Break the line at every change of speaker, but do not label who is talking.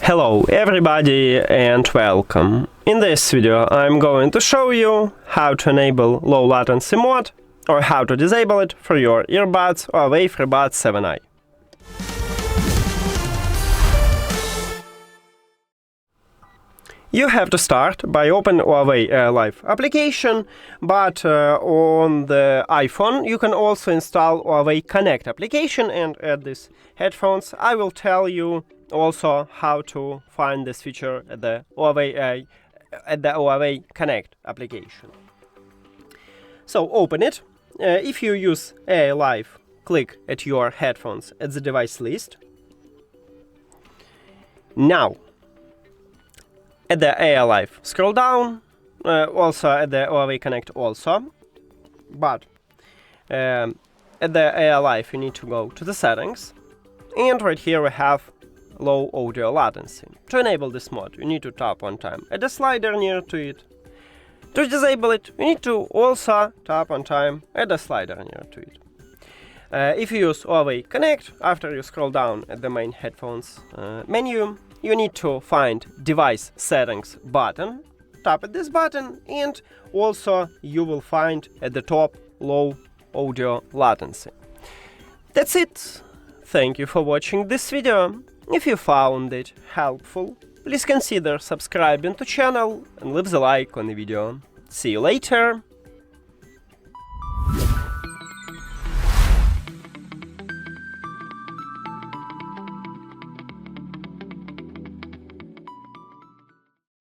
Hello everybody and welcome. In this video I'm going to show you how to enable low latency mode or how to disable it for your earbuds HUAWEI Freebuds 7i. You have to start by opening HUAWEI AI Life application, but on the iPhone you can also install HUAWEI Connect application and add these headphones. I will tell you also how to find this feature at the HUAWEI Connect application. So open it. If you use AI Life, click at your headphones at the device list. Now, at the AI Life, scroll down, also at the HUAWEI Connect also, but at the AI Life you need to go to the settings, and right here we have Low Audio Latency. To enable this mode, you need to tap one time at the slider near to it. To disable it, you need to also tap one time at the slider near to it. If you use HUAWEI Connect, after you scroll down at the main headphones menu, you need to find Device Settings button, tap at this button, and also you will find at the top Low Audio Latency. That's it. Thank you for watching this video. If you found it helpful, please consider subscribing to channel and leave the like on the video. See you later!